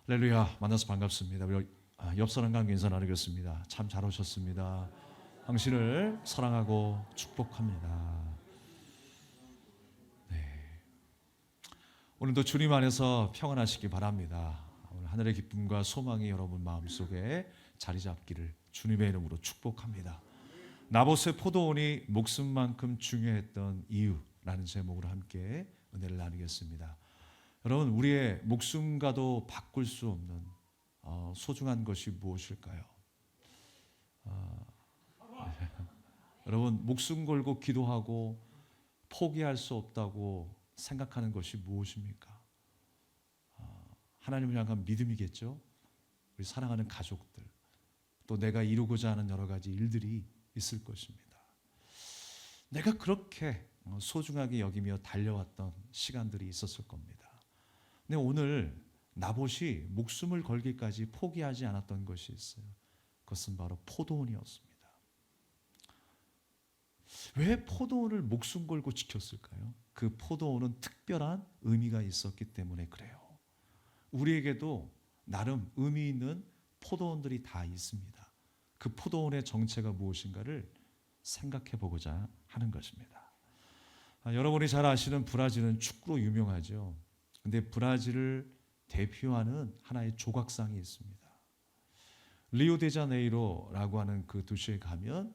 할렐루야, 만나서 반갑습니다. 우리 옆 사람과 인사 나누겠습니다. 참 잘 오셨습니다. 당신을 사랑하고 축복합니다. 오늘도 주님 안에서 평안하시기 바랍니다. 오늘 하늘의 기쁨과 소망이 여러분 마음속에 자리 잡기를 주님의 이름으로 축복합니다. 나봇의 포도원이 목숨만큼 중요했던 이유라는 제목으로 함께 은혜를 나누겠습니다. 여러분, 우리의 목숨과도 바꿀 수 없는 소중한 것이 무엇일까요? 여러분, 목숨 걸고 기도하고 포기할 수 없다고 생각하는 것이 무엇입니까? 하나님을 향한 믿음이겠죠. 우리 사랑하는 가족들, 또 내가 이루고자 하는 여러 가지 일들이 있을 것입니다. 내가 그렇게 소중하게 여기며 달려왔던 시간들이 있었을 겁니다. 근데 오늘 나봇이 목숨을 걸기까지 포기하지 않았던 것이 있어요. 그것은 바로 포도원이었습니다. 왜 포도원을 목숨 걸고 지켰을까요? 그 포도원은 특별한 의미가 있었기 때문에 그래요. 우리에게도 나름 의미 있는 포도원들이 다 있습니다. 그 포도원의 정체가 무엇인가를 생각해 보고자 하는 것입니다. 여러분이 잘 아시는 브라질은 축구로 유명하죠. 근데 브라질을 대표하는 하나의 조각상이 있습니다. 리오데자네이로라고 하는 그 도시에 가면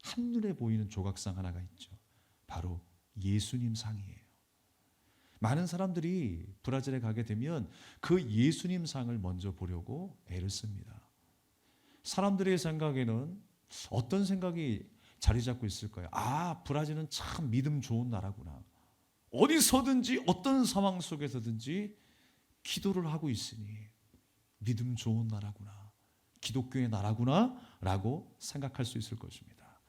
한눈에 보이는 조각상 하나가 있죠. 바로 예수님 상이에요. 많은 사람들이 브라질에 가게 되면 그 예수님 상을 먼저 보려고 애를 씁니다. 사람들의 생각에는 어떤 생각이 자리 잡고 있을까요? 브라질은 참 믿음 좋은 나라구나. 어디서든지 어떤 상황 속에서든지 기도를 하고 있으니 믿음 좋은 나라구나, 기독교의 나라구나 라고 생각할 수 있을 것입니다.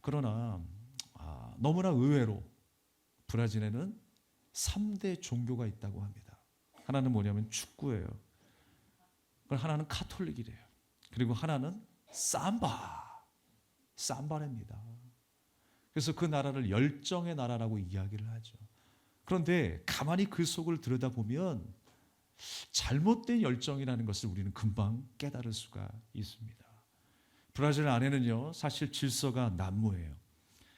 그러나 너무나 의외로 브라질에는 3대 종교가 있다고 합니다. 하나는 뭐냐면 축구예요. 하나는 카톨릭이래요. 그리고 하나는 삼바랍니다. 그래서 그 나라를 열정의 나라라고 이야기를 하죠. 그런데 가만히 그 속을 들여다보면 잘못된 열정이라는 것을 우리는 금방 깨달을 수가 있습니다. 브라질 안에는요, 사실 질서가 난무해요.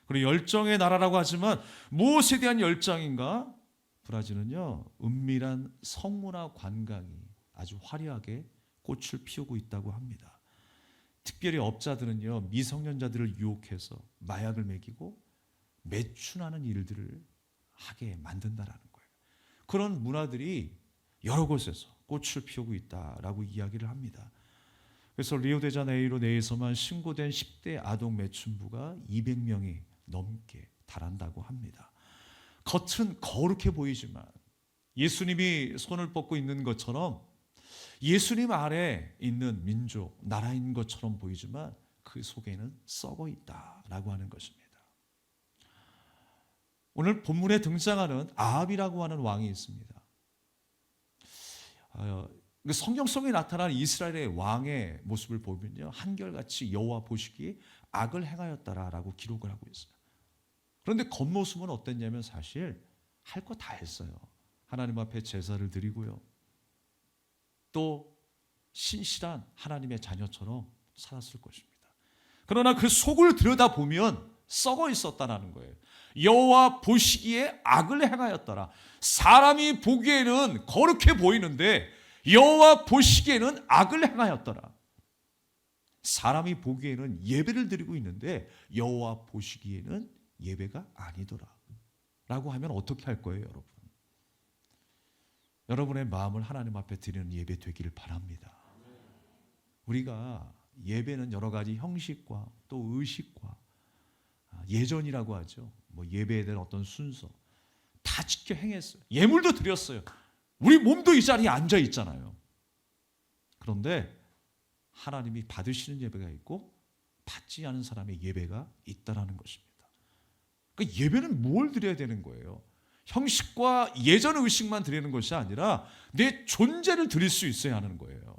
그리고 열정의 나라라고 하지만 무엇에 대한 열정인가? 브라질은요, 은밀한 성문화 관광이 아주 화려하게 꽃을 피우고 있다고 합니다. 특별히 업자들은요, 미성년자들을 유혹해서 마약을 먹이고 매춘하는 일들을 하게 만든다라는 거예요. 그런 문화들이 여러 곳에서 꽃을 피우고 있다라고 이야기를 합니다. 그래서 리오데자네이로 내에서만 신고된 10대 아동 매춘부가 200명이 넘게 달한다고 합니다. 겉은 거룩해 보이지만 예수님이 손을 뻗고 있는 것처럼 예수님 아래 있는 민족, 나라인 것처럼 보이지만 그 속에는 썩어 있다라고 하는 것입니다. 오늘 본문에 등장하는 아합이라고 하는 왕이 있습니다. 성경 속에 나타난 이스라엘의 왕의 모습을 보면요, 한결같이 여호와 보시기에 악을 행하였다라고 기록을 하고 있어요. 그런데 겉모습은 어땠냐면 사실 할 거 다 했어요. 하나님 앞에 제사를 드리고요, 또 신실한 하나님의 자녀처럼 살았을 것입니다. 그러나 그 속을 들여다보면 썩어 있었다는 거예요. 여호와 보시기에 악을 행하였더라. 사람이 보기에는 거룩해 보이는데 여호와 보시기에는 악을 행하였더라. 사람이 보기에는 예배를 드리고 있는데 여호와 보시기에는 예배가 아니더라 라고 하면 어떻게 할 거예요, 여러분? 여러분의 마음을 하나님 앞에 드리는 예배 되기를 바랍니다. 우리가 예배는 여러 가지 형식과 또 의식과 예전이라고 하죠. 예배에 대한 어떤 순서 다 지켜 행했어요. 예물도 드렸어요. 우리 몸도 이 자리에 앉아 있잖아요. 그런데 하나님이 받으시는 예배가 있고 받지 않은 사람의 예배가 있다라는 것입니다. 그 예배는 뭘 드려야 되는 거예요? 형식과 예전 의식만 드리는 것이 아니라 내 존재를 드릴 수 있어야 하는 거예요.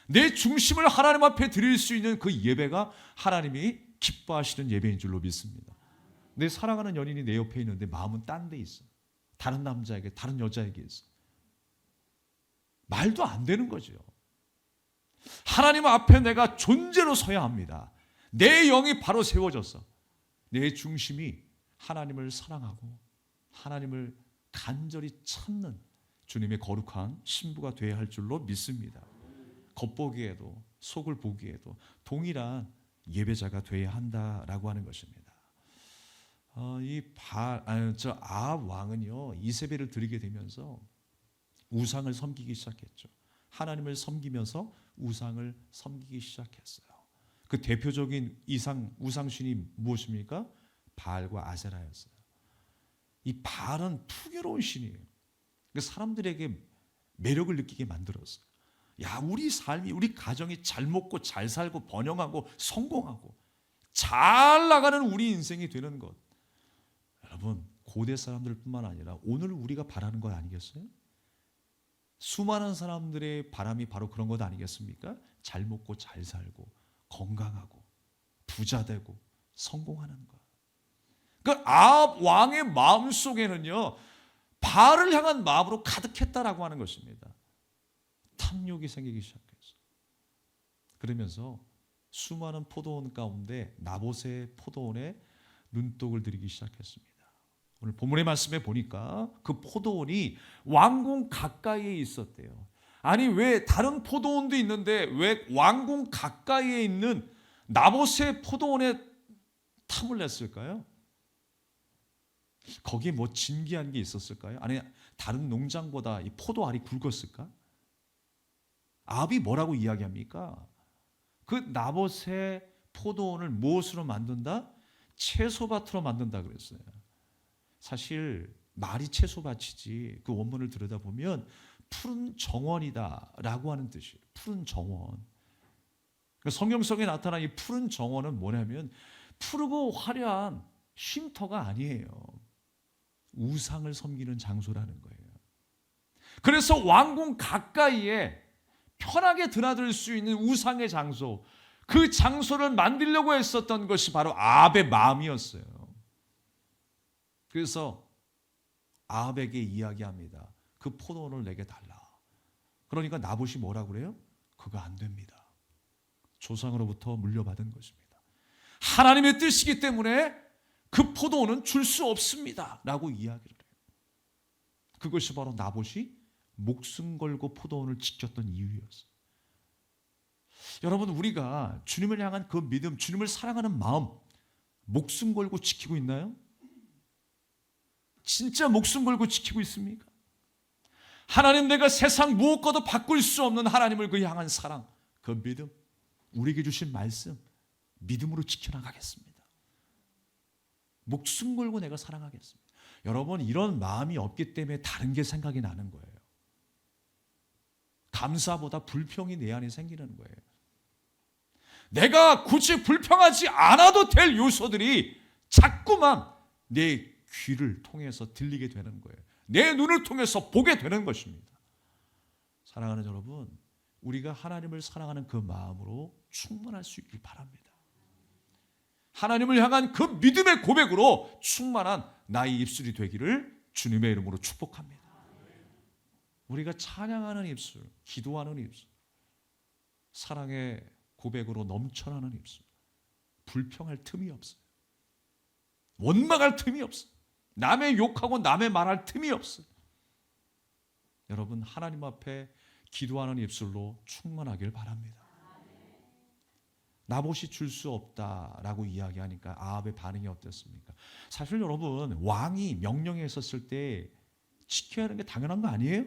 내 중심을 하나님 앞에 드릴 수 있는 그 예배가 하나님이 기뻐하시는 예배인 줄로 믿습니다. 내 사랑하는 연인이 내 옆에 있는데 마음은 딴 데 있어. 다른 남자에게, 다른 여자에게 있어. 말도 안 되는 거죠. 하나님 앞에 내가 존재로 서야 합니다. 내 영이 바로 세워져서 내 중심이 하나님을 사랑하고 하나님을 간절히 찾는 주님의 거룩한 신부가 되어야 할 줄로 믿습니다. 겉보기에도 속을 보기에도 동일한 예배자가 되어야 한다라고 하는 것입니다. 아합 왕은요, 이세벨을 드리게 되면서 우상을 섬기기 시작했죠. 하나님을 섬기면서 우상을 섬기기 시작했어요. 그 대표적인 우상신이 무엇입니까? 바알과 아세라였어요. 이 바알은 풍요로운 신이에요. 사람들에게 매력을 느끼게 만들었어요. 야, 우리 삶이, 우리 가정이 잘 먹고 잘 살고 번영하고 성공하고 잘 나가는 우리 인생이 되는 것. 여러분, 고대 사람들뿐만 아니라 오늘 우리가 바라는 것 아니겠어요? 수많은 사람들의 바람이 바로 그런 것 아니겠습니까? 잘 먹고 잘 살고 건강하고 부자 되고 성공하는 것. 그 아합 왕의 마음 속에는요, 바알을 향한 마음으로 가득했다라고 하는 것입니다. 탐욕이 생기기 시작했어요. 그러면서 수많은 포도원 가운데 나봇의 포도원에 눈독을 들이기 시작했습니다. 오늘 본문의 말씀에 보니까 그 포도원이 왕궁 가까이에 있었대요. 아니, 왜 다른 포도원도 있는데 왜 왕궁 가까이에 있는 나봇의 포도원에 탐을 냈을까요? 거기에 뭐 진기한 게 있었을까요? 아니, 다른 농장보다 이 포도알이 굵었을까? 아합이 뭐라고 이야기합니까? 그 나봇의 포도원을 무엇으로 만든다? 채소밭으로 만든다 그랬어요. 사실 말이 채소밭이지 그 원문을 들여다보면 푸른 정원이다라고 하는 뜻이에요. 푸른 정원. 성경성에 나타난 이 푸른 정원은 뭐냐면 푸르고 화려한 쉼터가 아니에요. 우상을 섬기는 장소라는 거예요. 그래서 왕궁 가까이에 편하게 드나들 수 있는 우상의 장소, 그 장소를 만들려고 했었던 것이 바로 아합의 마음이었어요. 그래서 아합에게 이야기합니다. 그 포도원을 내게 달라. 그러니까 나봇이 뭐라고 그래요? 그거 안 됩니다. 조상으로부터 물려받은 것입니다. 하나님의 뜻이기 때문에 그 포도원은 줄 수 없습니다 라고 이야기를 해요. 그것이 바로 나봇이 목숨 걸고 포도원을 지켰던 이유였어요. 여러분, 우리가 주님을 향한 그 믿음, 주님을 사랑하는 마음 목숨 걸고 지키고 있나요? 진짜 목숨 걸고 지키고 있습니까? 하나님, 내가 세상 무엇과도 바꿀 수 없는 하나님을 그 향한 사랑, 그 믿음, 우리에게 주신 말씀 믿음으로 지켜나가겠습니다. 목숨 걸고 내가 사랑하겠습니다. 여러분, 이런 마음이 없기 때문에 다른 게 생각이 나는 거예요. 감사보다 불평이 내 안에 생기는 거예요. 내가 굳이 불평하지 않아도 될 요소들이 자꾸만 내 귀를 통해서 들리게 되는 거예요. 내 눈을 통해서 보게 되는 것입니다. 사랑하는 여러분, 우리가 하나님을 사랑하는 그 마음으로 충만할 수 있길 바랍니다. 하나님을 향한 그 믿음의 고백으로 충만한 나의 입술이 되기를 주님의 이름으로 축복합니다. 우리가 찬양하는 입술, 기도하는 입술, 사랑의 고백으로 넘쳐나는 입술, 불평할 틈이 없어요. 원망할 틈이 없어요. 남의 욕하고 남의 말할 틈이 없어요. 여러분, 하나님 앞에 기도하는 입술로 충만하길 바랍니다. 나봇이 줄 수 없다라고 이야기하니까 아합의 반응이 어땠습니까? 사실 여러분, 왕이 명령했었을 때 지켜야 하는 게 당연한 거 아니에요?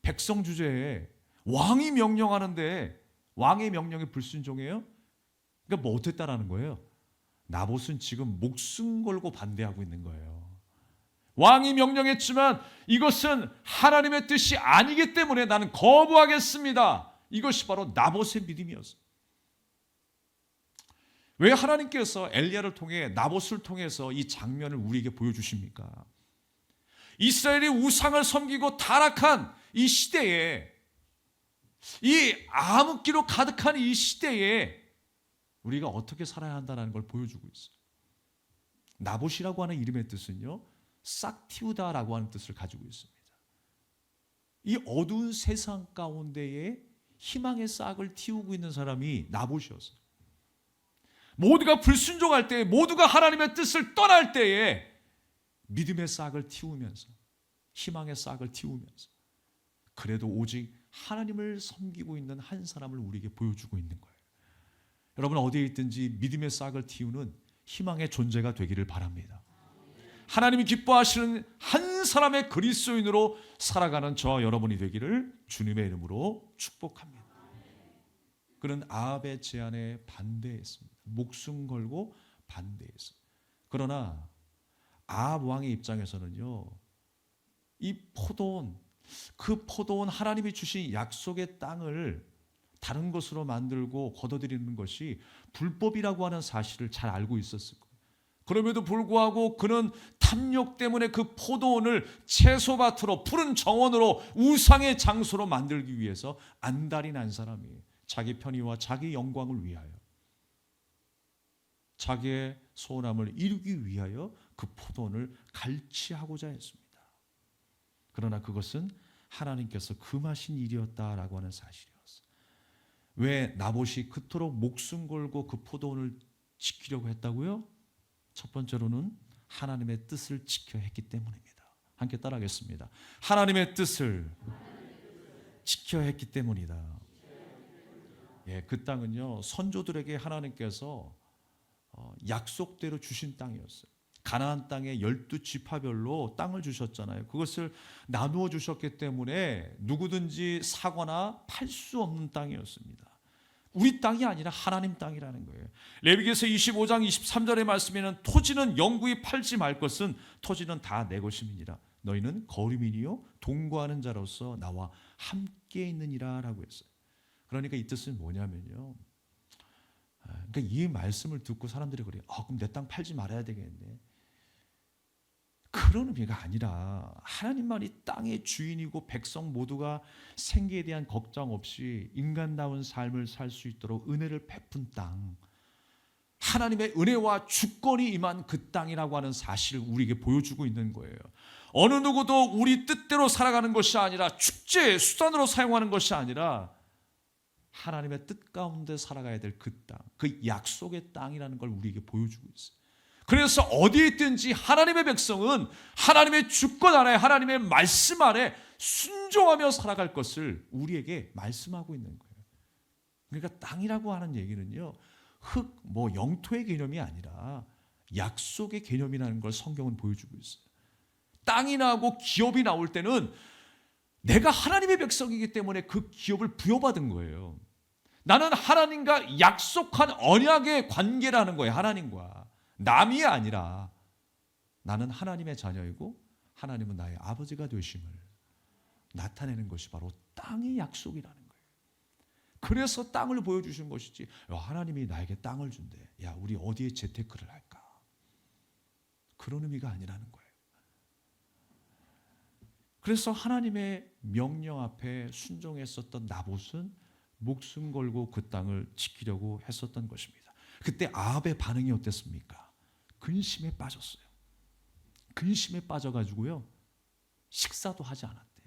백성 주제에 왕이 명령하는데 왕의 명령에 불순종해요? 그러니까 뭐 어땠다라는 거예요? 나봇은 지금 목숨 걸고 반대하고 있는 거예요. 왕이 명령했지만 이것은 하나님의 뜻이 아니기 때문에 나는 거부하겠습니다. 이것이 바로 나봇의 믿음이었어요. 왜 하나님께서 엘리야를 통해 나봇을 통해서 이 장면을 우리에게 보여주십니까? 이스라엘이 우상을 섬기고 타락한 이 시대에, 이 암흑기로 가득한 이 시대에 우리가 어떻게 살아야 한다는 걸 보여주고 있어요. 나봇이라고 하는 이름의 뜻은요, 싹 틔우다라고 하는 뜻을 가지고 있습니다. 이 어두운 세상 가운데에 희망의 싹을 틔우고 있는 사람이 나봇이었어요. 모두가 불순종할 때에, 모두가 하나님의 뜻을 떠날 때에 믿음의 싹을 틔우면서, 희망의 싹을 틔우면서, 그래도 오직 하나님을 섬기고 있는 한 사람을 우리에게 보여주고 있는 거예요. 여러분 어디에 있든지 믿음의 싹을 틔우는 희망의 존재가 되기를 바랍니다. 하나님이 기뻐하시는 한 사람의 그리스도인으로 살아가는 저와 여러분이 되기를 주님의 이름으로 축복합니다. 그는 아합의 제안에 반대했습니다. 목숨 걸고 반대했습니다. 그러나 아합 왕의 입장에서는요, 이 포도원, 그 포도원, 하나님이 주신 약속의 땅을 다른 것으로 만들고 거둬들이는 것이 불법이라고 하는 사실을 잘 알고 있었을 거예요. 그럼에도 불구하고 그는 탐욕 때문에 그 포도원을 채소밭으로, 푸른 정원으로, 우상의 장소로 만들기 위해서 안달이 난 사람이에요. 자기 편의와 자기 영광을 위하여, 자기의 소원함을 이루기 위하여 그 포도원을 갈취하고자 했습니다. 그러나 그것은 하나님께서 금하신 일이었다라고 하는 사실이었어요. 왜 나봇이 그토록 목숨 걸고 그 포도원을 지키려고 했다고요? 첫 번째로는 하나님의 뜻을 지켜야 했기 때문입니다. 함께 따라하겠습니다. 하나님의 뜻을 지켜야 했기 때문이다. 예, 그 땅은요, 선조들에게 하나님께서 약속대로 주신 땅이었어요. 가나안 땅의 12지파별로 땅을 주셨잖아요. 그것을 나누어 주셨기 때문에 누구든지 사거나 팔 수 없는 땅이었습니다. 우리 땅이 아니라 하나님 땅이라는 거예요. 레위기서 25장 23절의 말씀에는 토지는 영구히 팔지 말 것은 토지는 다 내 것임이니라. 너희는 거류민이요 동거하는 자로서 나와 함께 있느니라 라고 했어요. 그러니까 이 뜻은 뭐냐면요, 그러니까 이 말씀을 듣고 사람들이 그래요. 그럼 내 땅 팔지 말아야 되겠네. 그런 의미가 아니라 하나님만이 땅의 주인이고 백성 모두가 생계에 대한 걱정 없이 인간다운 삶을 살 수 있도록 은혜를 베푼 땅, 하나님의 은혜와 주권이 임한 그 땅이라고 하는 사실을 우리에게 보여주고 있는 거예요. 어느 누구도 우리 뜻대로 살아가는 것이 아니라 축제의 수단으로 사용하는 것이 아니라 하나님의 뜻 가운데 살아가야 될 그 땅, 그 약속의 땅이라는 걸 우리에게 보여주고 있어요. 그래서 어디에 있든지 하나님의 백성은 하나님의 주권 아래, 하나님의 말씀 아래 순종하며 살아갈 것을 우리에게 말씀하고 있는 거예요. 그러니까 땅이라고 하는 얘기는요, 흙, 영토의 개념이 아니라 약속의 개념이라는 걸 성경은 보여주고 있어요. 땅이 나고 기업이 나올 때는 내가 하나님의 백성이기 때문에 그 기업을 부여받은 거예요. 나는 하나님과 약속한 언약의 관계라는 거예요. 하나님과 남이 아니라 나는 하나님의 자녀이고 하나님은 나의 아버지가 되심을 나타내는 것이 바로 땅의 약속이라는 거예요. 그래서 땅을 보여주신 것이지, 하나님이 나에게 땅을 준대, 야 우리 어디에 재테크를 할까, 그런 의미가 아니라는 거예요. 그래서 하나님의 명령 앞에 순종했었던 나봇은 목숨 걸고 그 땅을 지키려고 했었던 것입니다. 그때 아합의 반응이 어땠습니까? 근심에 빠졌어요. 근심에 빠져가지고요, 식사도 하지 않았대.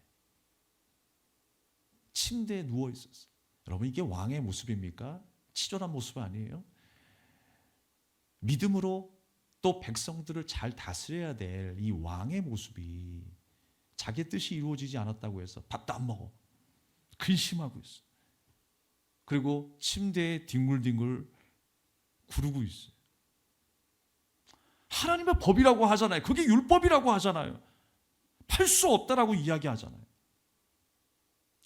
침대에 누워 있었어요. 여러분 이게 왕의 모습입니까? 치졸한 모습 아니에요? 믿음으로 또 백성들을 잘 다스려야 될 이 왕의 모습이 자기 뜻이 이루어지지 않았다고 해서 밥도 안 먹어. 근심하고 있어. 그리고 침대에 뒹굴뒹굴 구르고 있어요. 하나님의 법이라고 하잖아요. 그게 율법이라고 하잖아요. 팔 수 없다라고 이야기하잖아요.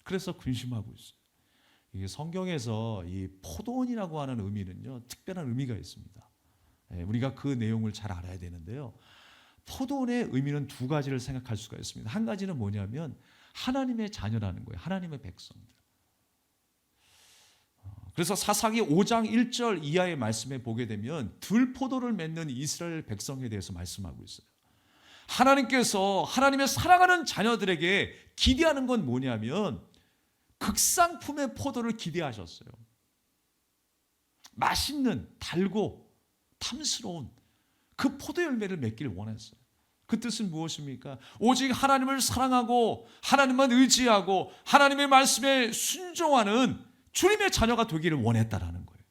그래서 근심하고 있어요. 이게 성경에서 이 포도원이라고 하는 의미는요, 특별한 의미가 있습니다. 우리가 그 내용을 잘 알아야 되는데요. 포도원의 의미는 두 가지를 생각할 수가 있습니다. 한 가지는 뭐냐면 하나님의 자녀라는 거예요. 하나님의 백성들. 그래서 사사기 5장 1절 이하의 말씀에 보게 되면 들포도를 맺는 이스라엘 백성에 대해서 말씀하고 있어요. 하나님께서 하나님의 사랑하는 자녀들에게 기대하는 건 뭐냐면 극상품의 포도를 기대하셨어요. 맛있는, 달고 탐스러운 그 포도 열매를 맺기를 원했어요. 그 뜻은 무엇입니까? 오직 하나님을 사랑하고 하나님만 의지하고 하나님의 말씀에 순종하는 주님의 자녀가 되기를 원했다라는 거예요.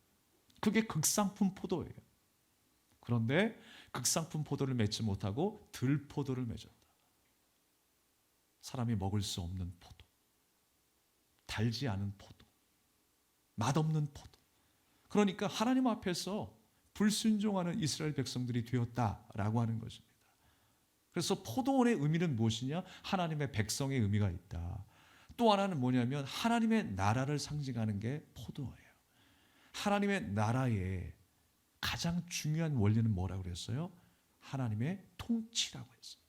그게 극상품 포도예요. 그런데 극상품 포도를 맺지 못하고 들포도를 맺었다. 사람이 먹을 수 없는 포도, 달지 않은 포도, 맛없는 포도. 그러니까 하나님 앞에서 불순종하는 이스라엘 백성들이 되었다라고 하는 것입니다. 그래서 포도원의 의미는 무엇이냐? 하나님의 백성의 의미가 있다. 또 하나는 뭐냐면 하나님의 나라를 상징하는 게 포도예요. 하나님의 나라의 가장 중요한 원리는 뭐라고 그랬어요? 하나님의 통치라고 했어요.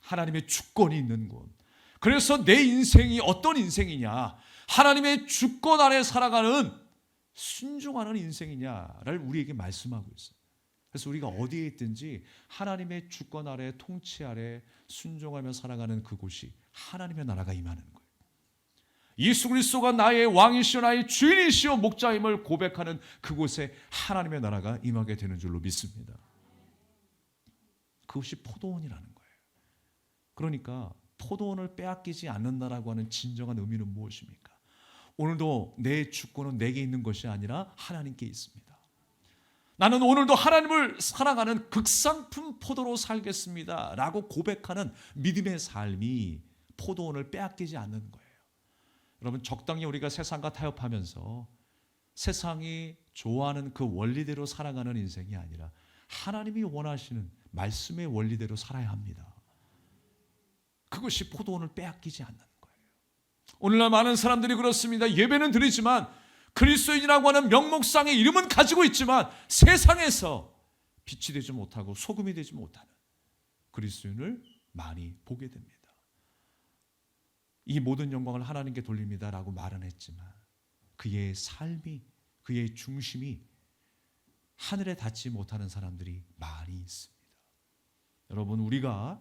하나님의 주권이 있는 곳. 그래서 내 인생이 어떤 인생이냐? 하나님의 주권 아래 살아가는 순종하는 인생이냐를 우리에게 말씀하고 있어요. 그래서 우리가 어디에 있든지 하나님의 주권 아래 통치 아래 순종하며 살아가는 그곳이 하나님의 나라가 임하는 거예요. 예수 그리스도가 나의 왕이시오 나의 주인이시오 목자임을 고백하는 그곳에 하나님의 나라가 임하게 되는 줄로 믿습니다. 그것이 포도원이라는 거예요. 그러니까 포도원을 빼앗기지 않는다라고 하는 진정한 의미는 무엇입니까? 오늘도 내 주권은 내게 있는 것이 아니라 하나님께 있습니다. 나는 오늘도 하나님을 사랑하는 극상품 포도로 살겠습니다 라고 고백하는 믿음의 삶이 포도원을 빼앗기지 않는 거예요. 여러분, 적당히 우리가 세상과 타협하면서 세상이 좋아하는 그 원리대로 살아가는 인생이 아니라 하나님이 원하시는 말씀의 원리대로 살아야 합니다. 그것이 포도원을 빼앗기지 않는 거예요. 오늘날 많은 사람들이 그렇습니다. 예배는 드리지만 그리스도인이라고 하는 명목상의 이름은 가지고 있지만 세상에서 빛이 되지 못하고 소금이 되지 못하는 그리스도인을 많이 보게 됩니다. 이 모든 영광을 하나님께 돌립니다라고 말은 했지만 그의 삶이, 그의 중심이 하늘에 닿지 못하는 사람들이 많이 있습니다. 여러분, 우리가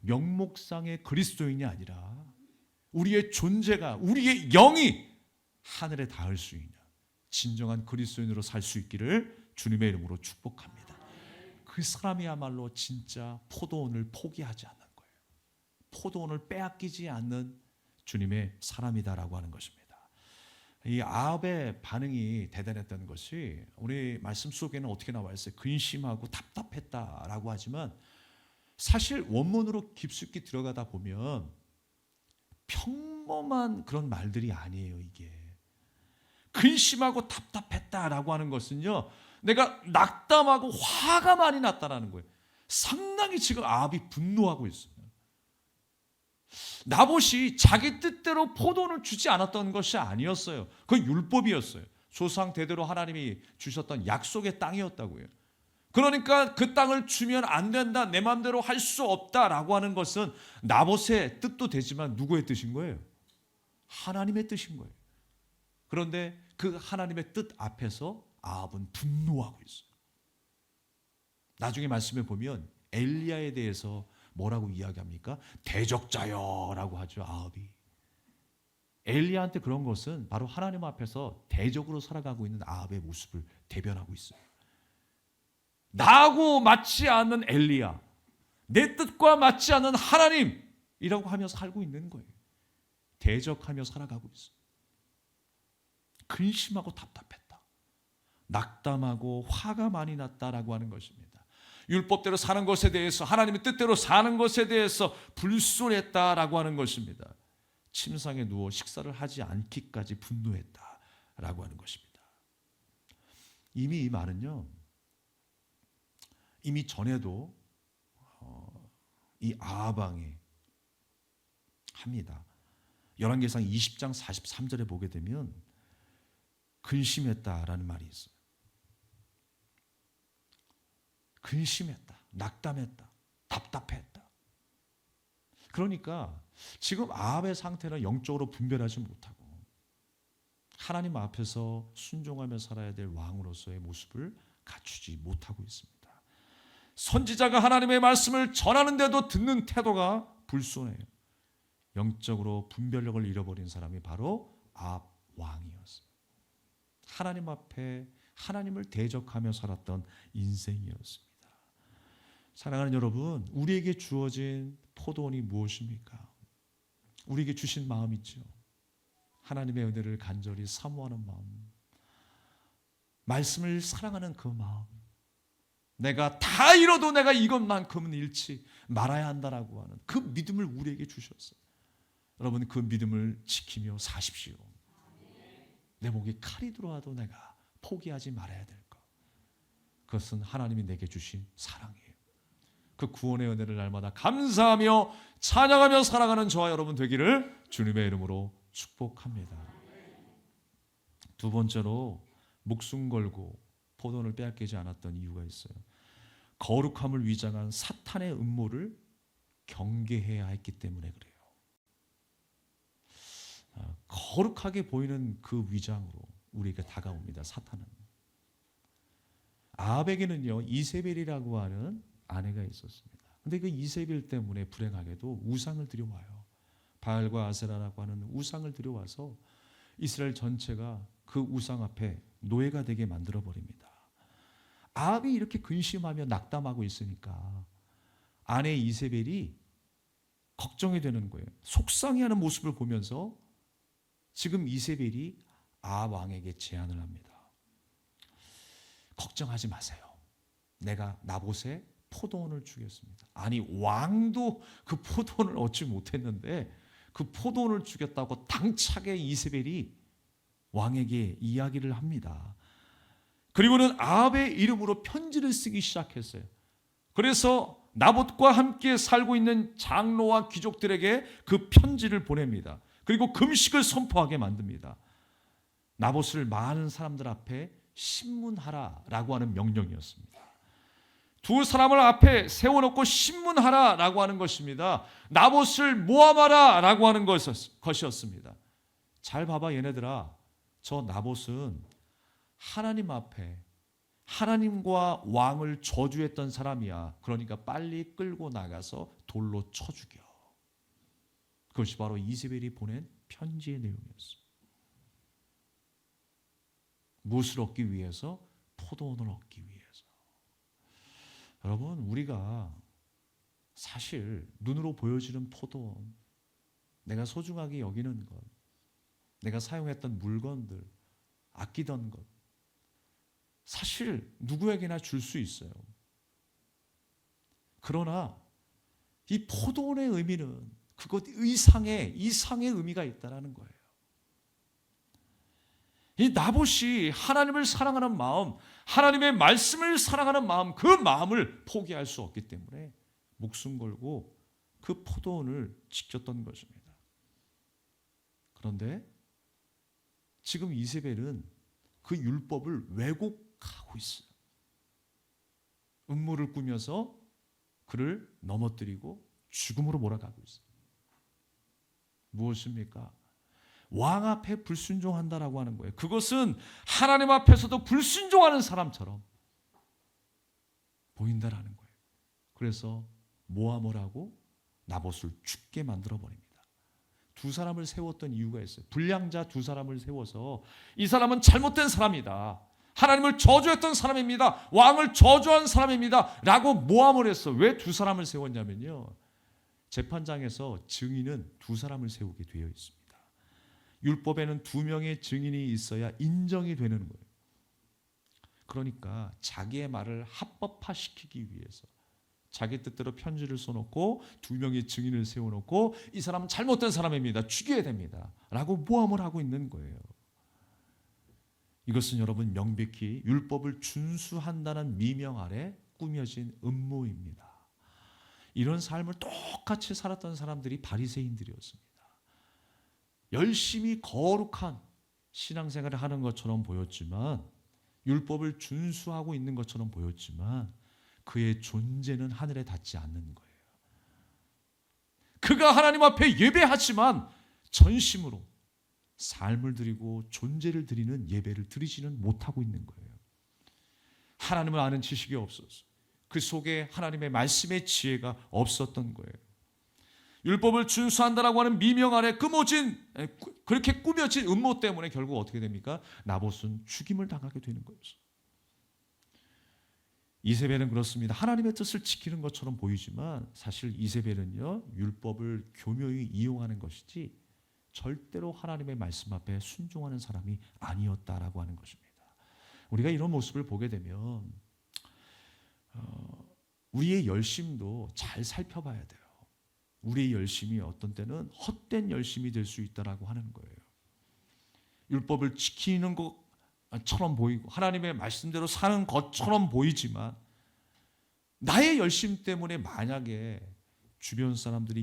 명목상의 그리스도인이 아니라 우리의 존재가, 우리의 영이 하늘에 닿을 수 있는 진정한 그리스도인으로 살 수 있기를 주님의 이름으로 축복합니다. 그 사람이야말로 진짜 포도원을 포기하지 않는 거예요. 포도원을 빼앗기지 않는 주님의 사람이다라고 하는 것입니다. 이 아합의 반응이 대단했던 것이 우리 말씀 속에는 어떻게 나와 있어요? 근심하고 답답했다라고 하지만 사실 원문으로 깊숙이 들어가다 보면 평범한 그런 말들이 아니에요. 이게 근심하고 답답했다라고 하는 것은요, 내가 낙담하고 화가 많이 났다라는 거예요. 상당히 지금 아합이 분노하고 있어요. 나봇이 자기 뜻대로 포도원을 주지 않았던 것이 아니었어요. 그건 율법이었어요. 조상 대대로 하나님이 주셨던 약속의 땅이었다고요. 그러니까 그 땅을 주면 안 된다, 내 마음대로 할 수 없다라고 하는 것은 나봇의 뜻도 되지만 누구의 뜻인 거예요? 하나님의 뜻인 거예요. 그런데 그 하나님의 뜻 앞에서 아합은 분노하고 있어요. 나중에 말씀에 보면 엘리야에 대해서 뭐라고 이야기합니까? 대적자여라고 하죠. 아합이. 엘리야한테 그런 것은 바로 하나님 앞에서 대적으로 살아가고 있는 아합의 모습을 대변하고 있어요. 나하고 맞지 않는 엘리야, 내 뜻과 맞지 않는 하나님이라고 하며 살고 있는 거예요. 대적하며 살아가고 있어요. 근심하고 답답했다, 낙담하고 화가 많이 났다라고 하는 것입니다. 율법대로 사는 것에 대해서, 하나님의 뜻대로 사는 것에 대해서 불순했다라고 하는 것입니다. 침상에 누워 식사를 하지 않기까지 분노했다라고 하는 것입니다. 이미 이 말은요, 이미 전에도 이 아합 왕이 합니다. 열왕기상 20장 43절에 보게 되면 근심했다라는 말이 있어요. 근심했다, 낙담했다, 답답했다. 그러니까 지금 아합의 상태는 영적으로 분별하지 못하고 하나님 앞에서 순종하며 살아야 될 왕으로서의 모습을 갖추지 못하고 있습니다. 선지자가 하나님의 말씀을 전하는데도 듣는 태도가 불순해요. 영적으로 분별력을 잃어버린 사람이 바로 아합 왕이었어요. 하나님 앞에 하나님을 대적하며 살았던 인생이었습니다. 사랑하는 여러분, 우리에게 주어진 포도원이 무엇입니까? 우리에게 주신 마음 있죠. 하나님의 은혜를 간절히 사모하는 마음, 말씀을 사랑하는 그 마음, 내가 다 잃어도 내가 이것만큼은 잃지 말아야 한다라고 하는 그 믿음을 우리에게 주셨어요. 여러분, 그 믿음을 지키며 사십시오. 내 목에 칼이 들어와도 내가 포기하지 말아야 될 것, 그것은 하나님이 내게 주신 사랑이에요. 그 구원의 은혜를 날마다 감사하며 찬양하며 살아가는 저와 여러분 되기를 주님의 이름으로 축복합니다. 두 번째로 목숨 걸고 포도원을 빼앗기지 않았던 이유가 있어요. 거룩함을 위장한 사탄의 음모를 경계해야 했기 때문에 그래요. 거룩하게 보이는 그 위장으로 우리에게 다가옵니다. 사탄은. 아합에게는요, 이세벨이라고 하는 아내가 있었습니다. 근데 그 이세벨 때문에 불행하게도 우상을 들여와요. 바알과 아세라라고 하는 우상을 들여와서 이스라엘 전체가 그 우상 앞에 노예가 되게 만들어 버립니다. 아합이 이렇게 근심하며 낙담하고 있으니까 아내 이세벨이 걱정이 되는 거예요. 속상해하는 모습을 보면서 지금 이세벨이 아합 왕에게 제안을 합니다. 걱정하지 마세요. 내가 나봇에 포도원을 주겠습니다. 아니, 왕도 그 포도원을 얻지 못했는데 그 포도원을 주겠다고 당차게 이세벨이 왕에게 이야기를 합니다. 그리고는 아합의 이름으로 편지를 쓰기 시작했어요. 그래서 나봇과 함께 살고 있는 장로와 귀족들에게 그 편지를 보냅니다. 그리고 금식을 선포하게 만듭니다. 나봇을 많은 사람들 앞에 신문하라라고 하는 명령이었습니다. 두 사람을 앞에 세워놓고 신문하라라고 하는 것입니다. 나봇을 모함하라라고 하는 것이었습니다. 잘 봐봐 얘네들아, 저 나봇은 하나님 앞에 하나님과 왕을 저주했던 사람이야. 그러니까 빨리 끌고 나가서 돌로 쳐 죽여. 그것이 바로 이세벨이 보낸 편지의 내용이었습니다. 무엇을 얻기 위해서? 포도원을 얻기 위해서. 여러분, 우리가 사실 눈으로 보여지는 포도원, 내가 소중하게 여기는 것, 내가 사용했던 물건들, 아끼던 것, 사실 누구에게나 줄 수 있어요. 그러나 이 포도원의 의미는 그것 이상의 의미가 있다는 거예요. 이 나봇이 하나님을 사랑하는 마음, 하나님의 말씀을 사랑하는 마음, 그 마음을 포기할 수 없기 때문에 목숨 걸고 그 포도원을 지켰던 것입니다. 그런데 지금 이세벨은 그 율법을 왜곡하고 있어요. 음모를 꾸며서 그를 넘어뜨리고 죽음으로 몰아가고 있어요. 무엇입니까? 왕 앞에 불순종한다라고 하는 거예요. 그것은 하나님 앞에서도 불순종하는 사람처럼 보인다라는 거예요. 그래서 모함을 하고 나봇을 죽게 만들어 버립니다. 두 사람을 세웠던 이유가 있어요. 불량자 두 사람을 세워서 이 사람은 잘못된 사람이다. 하나님을 저주했던 사람입니다. 왕을 저주한 사람입니다. 라고 모함을 했어. 왜 두 사람을 세웠냐면요, 재판장에서 증인은 두 사람을 세우게 되어 있습니다. 율법에는 두 명의 증인이 있어야 인정이 되는 거예요. 그러니까 자기의 말을 합법화시키기 위해서 자기 뜻대로 편지를 써놓고 두 명의 증인을 세워놓고 이 사람은 잘못된 사람입니다. 죽여야 됩니다. 라고 모함을 하고 있는 거예요. 이것은 여러분 명백히 율법을 준수한다는 미명 아래 꾸며진 음모입니다. 이런 삶을 똑같이 살았던 사람들이 바리새인들이었습니다. 열심히 거룩한 신앙생활을 하는 것처럼 보였지만, 율법을 준수하고 있는 것처럼 보였지만 그의 존재는 하늘에 닿지 않는 거예요. 그가 하나님 앞에 예배하지만 전심으로 삶을 드리고 존재를 드리는 예배를 드리지는 못하고 있는 거예요. 하나님을 아는 지식이 없어서 그 속에 하나님의 말씀의 지혜가 없었던 거예요. 율법을 준수한다라고 하는 미명 아래 그렇게 꾸며진 음모 때문에 결국 어떻게 됩니까? 나봇은 죽임을 당하게 되는 거였어요. 이세벨은 그렇습니다. 하나님의 뜻을 지키는 것처럼 보이지만 사실 이세벨은요, 율법을 교묘히 이용하는 것이지 절대로 하나님의 말씀 앞에 순종하는 사람이 아니었다라고 하는 것입니다. 우리가 이런 모습을 보게 되면 우리의 열심도 잘 살펴봐야 돼요. 우리의 열심이 어떤 때는 헛된 열심이 될 수 있다라고 하는 거예요. 율법을 지키는 것처럼 보이고 하나님의 말씀대로 사는 것처럼 보이지만 나의 열심 때문에 만약에 주변 사람들이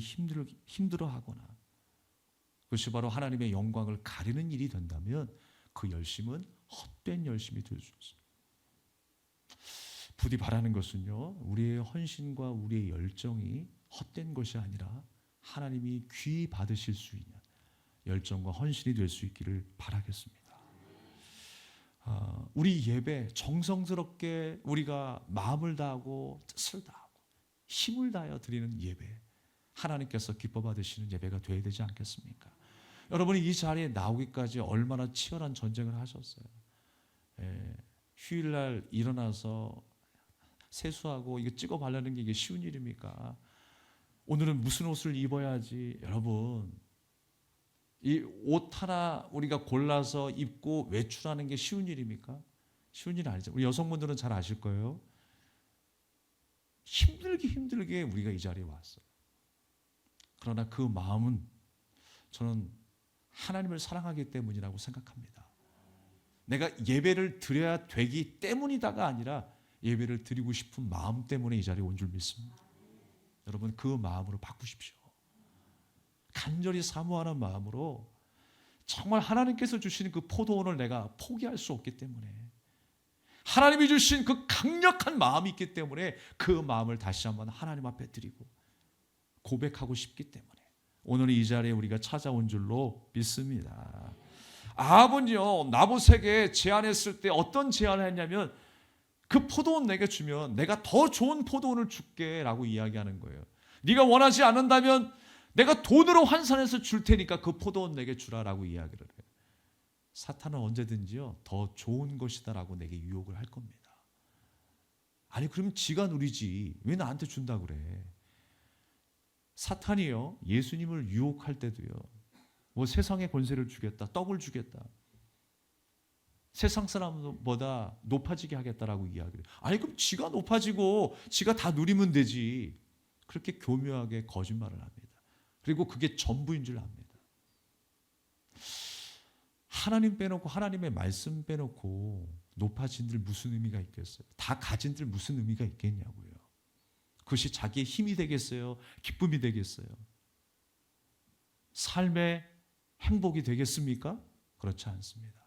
힘들어하거나 그것이 바로 하나님의 영광을 가리는 일이 된다면 그 열심은 헛된 열심이 될 수 있어요. 부디 바라는 것은요, 우리의 헌신과 우리의 열정이 헛된 것이 아니라 하나님이 귀히 받으실 수 있는 열정과 헌신이 될 수 있기를 바라겠습니다. 우리 예배 정성스럽게 우리가 마음을 다하고 뜻을 다하고 힘을 다하여 드리는 예배, 하나님께서 기뻐 받으시는 예배가 되어야 되지 않겠습니까? 여러분이 이 자리에 나오기까지 얼마나 치열한 전쟁을 하셨어요. 휴일날 일어나서 세수하고 이거 찍어 바르는 게 이게 쉬운 일입니까? 오늘은 무슨 옷을 입어야지. 여러분, 이 옷 하나 우리가 골라서 입고 외출하는 게 쉬운 일입니까? 쉬운 일 아니죠. 우리 여성분들은 잘 아실 거예요. 힘들게 우리가 이 자리에 왔어요. 그러나 그 마음은 저는 하나님을 사랑하기 때문이라고 생각합니다. 내가 예배를 드려야 되기 때문이다가 아니라 예배를 드리고 싶은 마음 때문에 이 자리에 온 줄 믿습니다. 여러분, 그 마음으로 바꾸십시오. 간절히 사모하는 마음으로 정말 하나님께서 주시는 그 포도원을 내가 포기할 수 없기 때문에, 하나님이 주신 그 강력한 마음이 있기 때문에 그 마음을 다시 한번 하나님 앞에 드리고 고백하고 싶기 때문에 오늘 이 자리에 우리가 찾아온 줄로 믿습니다. 아합은요, 나봇에게 제안했을 때 어떤 제안을 했냐면 그 포도원 내게 주면 내가 더 좋은 포도원을 줄게 라고 이야기하는 거예요. 네가 원하지 않는다면 내가 돈으로 환산해서 줄 테니까 그 포도원 내게 주라라고 이야기를 해요. 사탄은 언제든지요, 더 좋은 것이다 라고 내게 유혹을 할 겁니다. 아니 그럼 지가 누리지 왜 나한테 준다 그래. 사탄이요, 예수님을 유혹할 때도요, 뭐 세상의 권세를 주겠다, 떡을 주겠다, 세상 사람보다 높아지게 하겠다라고 이야기를 해요. 아니 그럼 지가 높아지고 지가 다 누리면 되지. 그렇게 교묘하게 거짓말을 합니다. 그리고 그게 전부인 줄 압니다. 하나님 빼놓고, 하나님의 말씀 빼놓고 높아진들 무슨 의미가 있겠어요? 다 가진들 무슨 의미가 있겠냐고요. 그것이 자기의 힘이 되겠어요? 기쁨이 되겠어요? 삶의 행복이 되겠습니까? 그렇지 않습니다.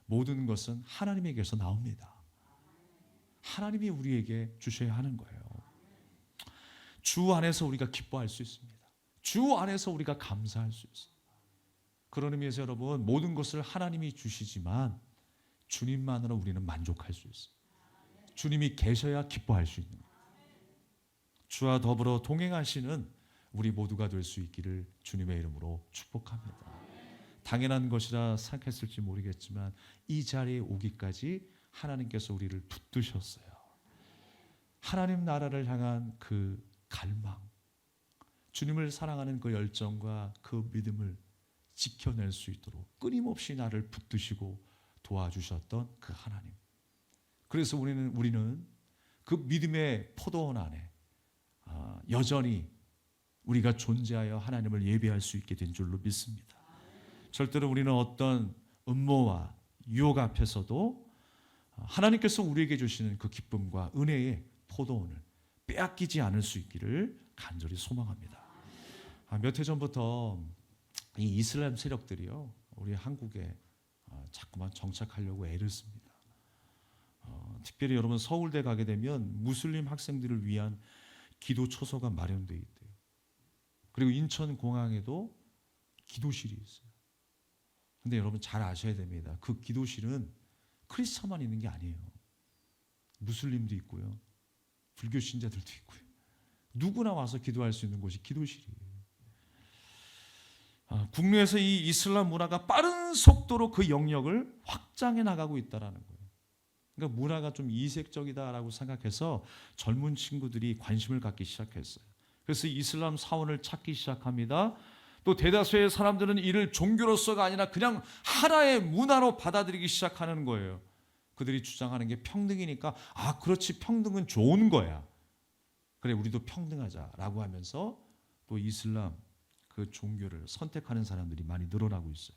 모든 것은 하나님에게서 나옵니다. 하나님이 우리에게 주셔야 하는 거예요. 주 안에서 우리가 기뻐할 수 있습니다. 주 안에서 우리가 감사할 수 있습니다. 그런 의미에서 여러분, 모든 것을 하나님이 주시지만 주님만으로 우리는 만족할 수 있어요. 주님이 계셔야 기뻐할 수 있는 거예요. 주와 더불어 동행하시는 우리 모두가 될 수 있기를 주님의 이름으로 축복합니다. 당연한 것이라 생각했을지 모르겠지만 이 자리에 오기까지 하나님께서 우리를 붙드셨어요. 하나님 나라를 향한 그 갈망, 주님을 사랑하는 그 열정과 그 믿음을 지켜낼 수 있도록 끊임없이 나를 붙드시고 도와주셨던 그 하나님. 그래서 우리는 그 믿음의 포도원 안에 여전히 우리가 존재하여 하나님을 예배할 수 있게 된 줄로 믿습니다. 절대로 우리는 어떤 음모와 유혹 앞에서도 하나님께서 우리에게 주시는 그 기쁨과 은혜의 포도원을 빼앗기지 않을 수 있기를 간절히 소망합니다. 몇 해 전부터 이 이슬람 세력들이요, 우리 한국에 자꾸만 정착하려고 애를 씁니다. 특별히 여러분 서울대 가게 되면 무슬림 학생들을 위한 기도 초소가 마련되어 있대요. 그리고 인천공항에도 기도실이 있어요. 근데 여러분 잘 아셔야 됩니다. 그 기도실은 크리스찬만 있는 게 아니에요. 무슬림도 있고요, 불교 신자들도 있고요. 누구나 와서 기도할 수 있는 곳이 기도실이에요. 국내에서 이 이슬람 문화가 빠른 속도로 그 영역을 확장해 나가고 있다는 거예요. 그러니까 문화가 좀 이색적이다라고 생각해서 젊은 친구들이 관심을 갖기 시작했어요. 그래서 이슬람 사원을 찾기 시작합니다. 또 대다수의 사람들은 이를 종교로서가 아니라 그냥 하나의 문화로 받아들이기 시작하는 거예요. 그들이 주장하는 게 평등이니까 그렇지, 평등은 좋은 거야. 그래, 우리도 평등하자라고 하면서 또 이슬람 그 종교를 선택하는 사람들이 많이 늘어나고 있어요.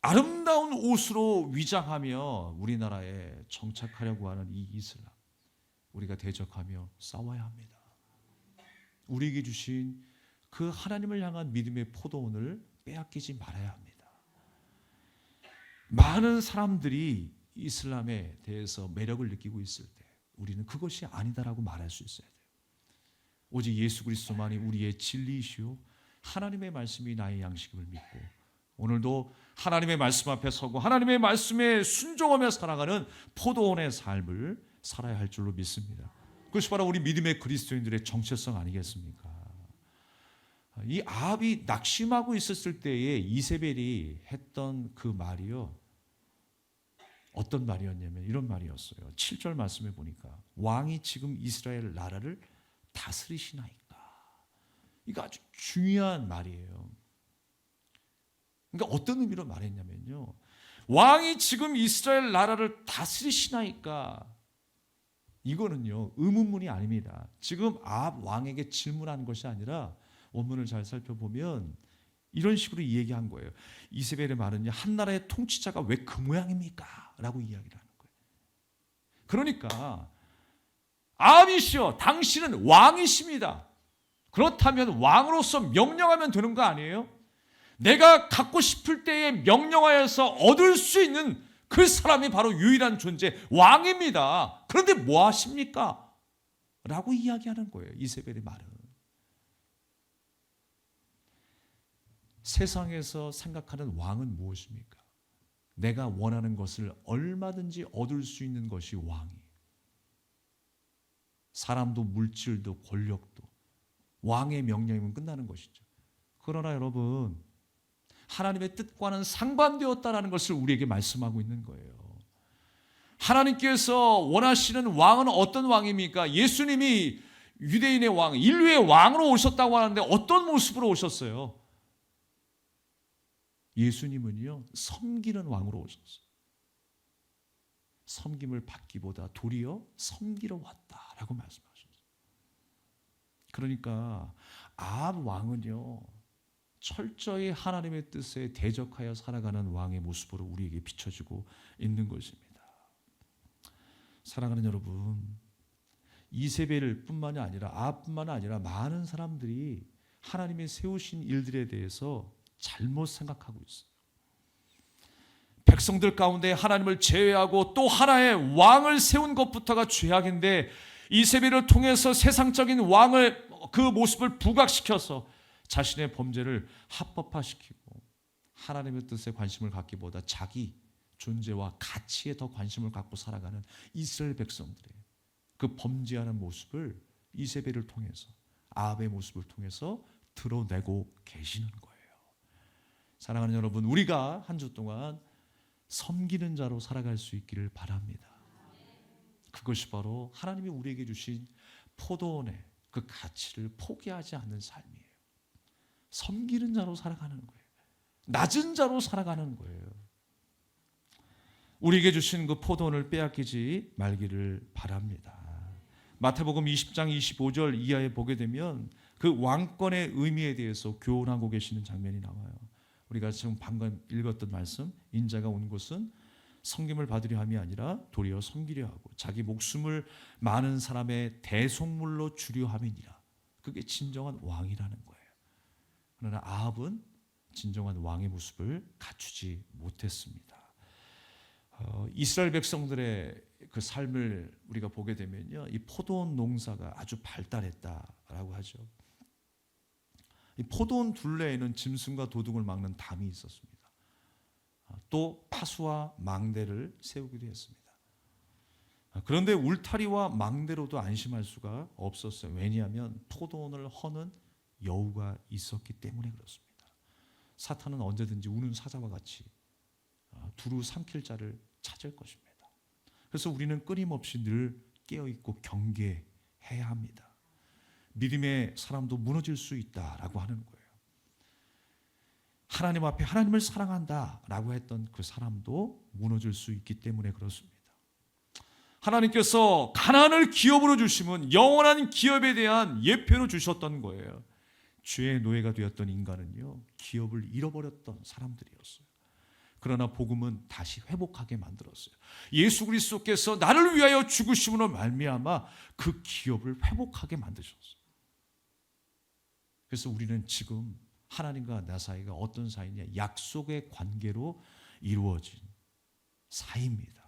아름다운 옷으로 위장하며 우리나라에 정착하려고 하는 이 이슬람, 우리가 대적하며 싸워야 합니다. 우리에게 주신 그 하나님을 향한 믿음의 포도원을 빼앗기지 말아야 합니다. 많은 사람들이 이슬람에 대해서 매력을 느끼고 있을 때 우리는 그것이 아니다라고 말할 수 있어야 돼요. 오직 예수 그리스도만이 우리의 진리이시오 하나님의 말씀이 나의 양식임을 믿고 오늘도 하나님의 말씀 앞에 서고 하나님의 말씀에 순종하며 살아가는 포도원의 삶을 살아야 할 줄로 믿습니다. 그것이 바로 우리 믿음의 그리스도인들의 정체성 아니겠습니까? 이 아합이 낙심하고 있었을 때에 이세벨이 했던 그 말이요, 어떤 말이었냐면 이런 말이었어요. 7절 말씀에 보니까 왕이 지금 이스라엘 나라를 다스리시나이까. 이거 아주 중요한 말이에요. 그러니까 어떤 의미로 말했냐면요, 왕이 지금 이스라엘 나라를 다스리시나이까, 이거는요 의문문이 아닙니다. 지금 아합 왕에게 질문한 것이 아니라 원문을 잘 살펴보면 이런 식으로 얘기한 거예요. 이세벨의 말은요, 한 나라의 통치자가 왜 그 모양입니까? 라고 이야기를 하는 거예요. 그러니까 아합이시여, 당신은 왕이십니다. 그렇다면 왕으로서 명령하면 되는 거 아니에요? 내가 갖고 싶을 때에 명령하여서 얻을 수 있는 그 사람이 바로 유일한 존재, 왕입니다. 그런데 뭐 하십니까? 라고 이야기하는 거예요. 이세벨의 말은. 세상에서 생각하는 왕은 무엇입니까? 내가 원하는 것을 얼마든지 얻을 수 있는 것이 왕이에요. 사람도 물질도 권력도 왕의 명령이면 끝나는 것이죠. 그러나 여러분, 하나님의 뜻과는 상반되었다는 것을 우리에게 말씀하고 있는 거예요. 하나님께서 원하시는 왕은 어떤 왕입니까? 예수님이 유대인의 왕, 인류의 왕으로 오셨다고 하는데 어떤 모습으로 오셨어요? 예수님은요, 섬기는 왕으로 오셨어요. 섬김을 받기보다 도리어 섬기러 왔다라고 말씀하셨어요. 그러니까 아합 왕은요, 철저히 하나님의 뜻에 대적하여 살아가는 왕의 모습으로 우리에게 비춰지고 있는 것입니다. 사랑하는 여러분, 이세벨 뿐만이 아니라 아합뿐만 아니라 많은 사람들이 하나님의 세우신 일들에 대해서 잘못 생각하고 있어요. 백성들 가운데 하나님을 제외하고 또 하나의 왕을 세운 것부터가 죄악인데, 이세벨을 통해서 세상적인 왕을 그 모습을 부각시켜서 자신의 범죄를 합법화시키고 하나님의 뜻에 관심을 갖기보다 자기 존재와 가치에 더 관심을 갖고 살아가는 이스라엘 백성들의 그 범죄하는 모습을 이세벨을 통해서, 아합의 모습을 통해서 드러내고 계시는 거예요. 사랑하는 여러분, 우리가 한 주 동안 섬기는 자로 살아갈 수 있기를 바랍니다. 그것이 바로 하나님이 우리에게 주신 포도원의 그 가치를 포기하지 않는 삶이에요. 섬기는 자로 살아가는 거예요. 낮은 자로 살아가는 거예요. 우리에게 주신 그 포도원을 빼앗기지 말기를 바랍니다. 마태복음 20장 25절 이하에 보게 되면 그 왕권의 의미에 대해서 교훈하고 계시는 장면이 나와요. 우리가 지금 방금 읽었던 말씀, 인자가 온 곳은 섬김을 받으려 함이 아니라 도리어 섬기려 하고 자기 목숨을 많은 사람의 대속물로 주려 함이니라. 그게 진정한 왕이라는 거예요. 그러나 아합은 진정한 왕의 모습을 갖추지 못했습니다. 이스라엘 백성들의 그 삶을 우리가 보게 되면요, 이 포도원 농사가 아주 발달했다라고 하죠. 이 포도원 둘레에는 짐승과 도둑을 막는 담이 있었습니다. 또 파수와 망대를 세우기도 했습니다. 그런데 울타리와 망대로도 안심할 수가 없었어요. 왜냐하면 포도원을 허는 여우가 있었기 때문에 그렇습니다. 사탄은 언제든지 우는 사자와 같이 두루 삼킬 자를 찾을 것입니다. 그래서 우리는 끊임없이 늘 깨어있고 경계해야 합니다. 믿음의 사람도 무너질 수 있다라고 하는 거예요. 하나님 앞에 하나님을 사랑한다라고 했던 그 사람도 무너질 수 있기 때문에 그렇습니다. 하나님께서 가나안을 기업으로 주심은 영원한 기업에 대한 예표로 주셨던 거예요. 죄의 노예가 되었던 인간은요, 기업을 잃어버렸던 사람들이었어요. 그러나 복음은 다시 회복하게 만들었어요. 예수 그리스도께서 나를 위하여 죽으심으로 말미암아 그 기업을 회복하게 만드셨어요. 그래서 우리는 지금 하나님과 나 사이가 어떤 사이냐? 약속의 관계로 이루어진 사이입니다.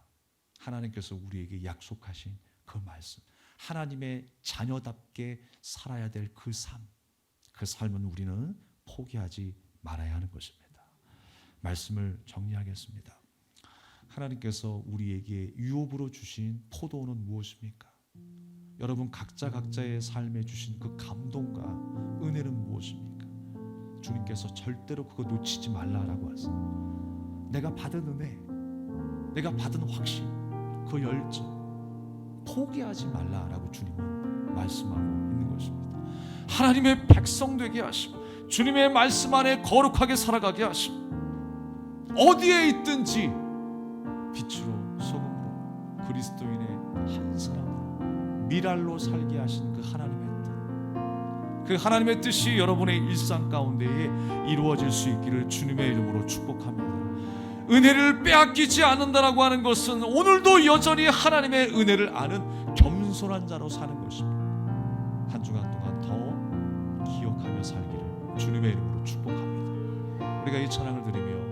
하나님께서 우리에게 약속하신 그 말씀, 하나님의 자녀답게 살아야 될 그 삶, 그 삶은 우리는 포기하지 말아야 하는 것입니다. 말씀을 정리하겠습니다. 하나님께서 우리에게 유업으로 주신 포도는 무엇입니까? 여러분 각자의 삶에 주신 그 감동과 은혜는 무엇입니까? 주님께서 절대로 그거 놓치지 말라라고 하세요. 내가 받은 은혜, 내가 받은 확신, 그 열정 포기하지 말라라고 주님은 말씀하고 있는 것입니다. 하나님의 백성 되게 하시고 주님의 말씀 안에 거룩하게 살아가게 하시고 어디에 있든지 빛으로 소금으로 그리스도인의 한 사람으로 미랄로 살게 하신 그 하나님의 뜻, 그 하나님의 뜻이 여러분의 일상 가운데에 이루어질 수 있기를 주님의 이름으로 축복합니다. 은혜를 빼앗기지 않는다라고 하는 것은 오늘도 여전히 하나님의 은혜를 아는 겸손한 자로 사는 것입니다. 한 주간 동안 더 기억하며 살기를 주님의 이름으로 축복합니다. 우리가 이 찬양을 드리며